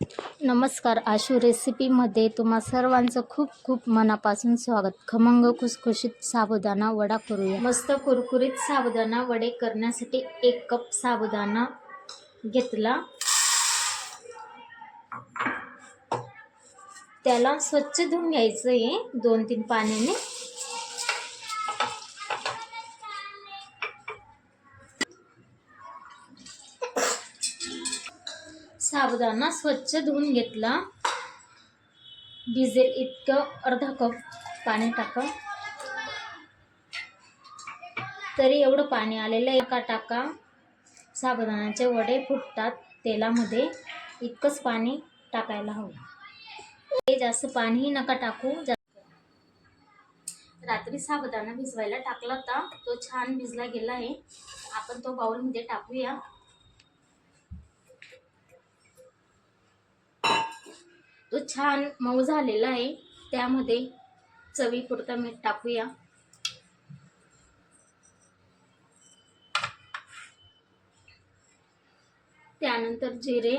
नमस्कार, आशू रेसिपीमध्ये तुम्हा सर्वांचं खूप खूप मनापासून स्वागत। खमंग खुसखुशीत साबुदाणा वडा करूया। मस्त कुरकुरीत साबुदाणा वडे करण्यासाठी 1 कप साबुदाणा घेतला। त्याला स्वच्छ धुवून घ्यायचं आहे 2-3 पाण्याने। साबुदाणा स्वच्छ धुवून घेतला। भिजेल इतकं अर्धा कप पाणी टाका। तरी एवढं पाणी आलेलं आहे टाका। साबुदाण्याचे वडे फुटतात तेलामध्ये, इतकंच पाणी टाकायला हवं। जास्त पाणी नका टाकू। रात्री साबुदाणा भिजवायला टाकला होता, तो छान भिजला गेला आहे। आपण तो बाउलमध्ये टाकूया। तो छान मऊ झालेला आहे। त्यामध्ये चवीपुरतं मीठ टाकूया। त्यानंतर जिरे,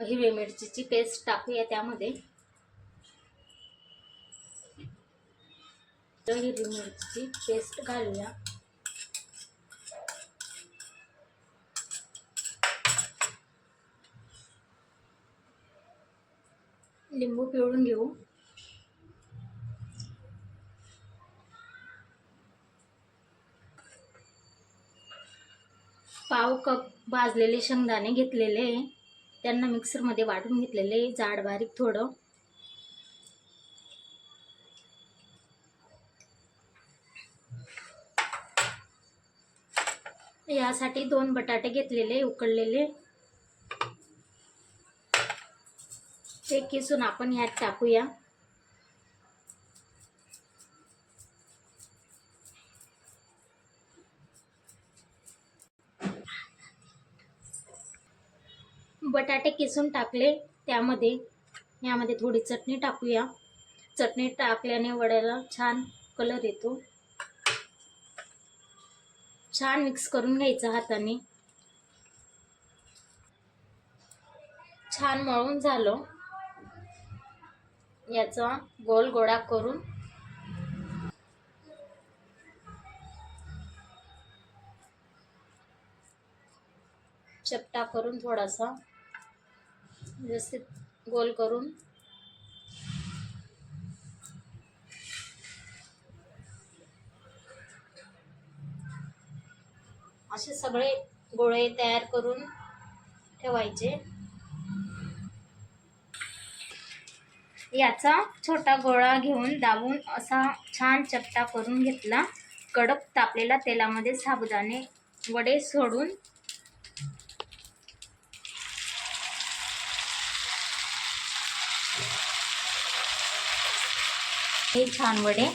हिरवी मिरचीची पेस्ट टाकूया। त्यामध्ये हिरवी मिरचीची पेस्ट घालूया। लिंबू पिळून घेऊ। पाव कप भाजलेले शेंगदाणे घेतलेले, त्यांना मिक्सरमध्ये वाटून घेतलेले, जाड बारीक थोडं। यासाठी 2 बटाटे घेतलेले उकडलेले, ते किसून आपण यात टाकूया। बटाटे किसून टाकले, यामध्ये थोडी चटणी टाकूया। चटणी टाकल्याने वड्याला छान कलर येतो। छान मिक्स करून घ्यायचं हाताने। छान मळून झालं। याचा गोल गोळा करून चपटा करून थोडासा व्यवस्थित गोल करून असे सगळे गोळे तयार करून ठेवायचे। याचा छोटा गोळा घेऊन दाबून असा छान चपटा करून घेतला। कडक तापलेल्या तेलामध्ये साबुदाणे वडे सोडून हे छान वडे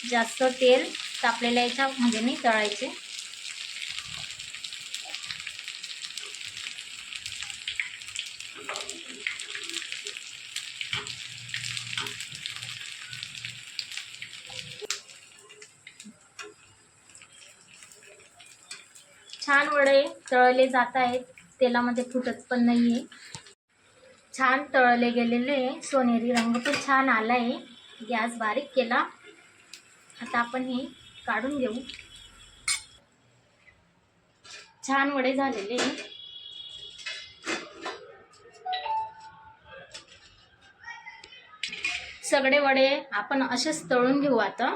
जास्त तेल तापलेल्या याच्यामध्ये नाही तळायचे। छान वडे तळले जात आहेत, तेलामध्ये फुटत पण नाहीये। छान तळले गेलेले, सोनेरी रंग पण छान आलाय। गॅस बारीक केला। आता आपण हे काढून घेऊ। छान वडे झालेले, सगळे वडे आपण असेच तळून घेऊ आता।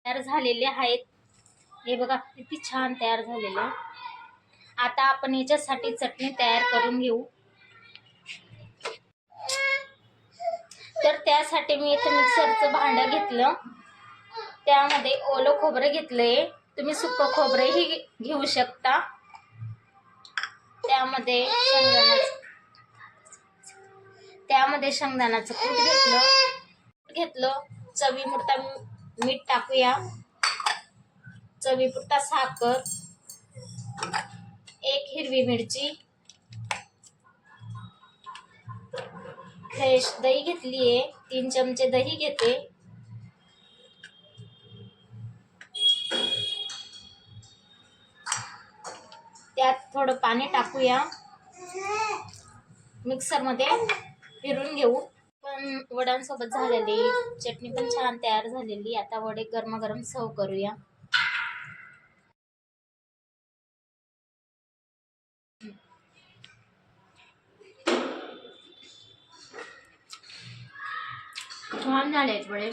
तयार झालेले आहेत। हे बघा किती छान तयार झालेले। आता आपण याच्यासाठी चटणी तयार करून घेऊ। तर त्यासाठी मी इथे मिक्सरचं भांडं घेतलं, त्यामध्ये ओलं खोबरं घेतलंय। तुम्ही सुकं खोबरंही घेऊ शकता। त्यामध्ये शेंगदाण्याचं कूट घेतलं। चवीपुरतं मीठ टाकूया। चवीपुरता साखर, 1 हिरवी मिरची, फ्रेश दही घेतलीये, 3 चमचे दही घेते, त्यात थोडं पाणी टाकूया, मिक्सर मध्ये फिरून घेऊ. पण वड्यांसोबत झालेली चटणी पण छान तयार झालेली. आता वडे गरमागरम सर्व करूया. छान झाले वडे.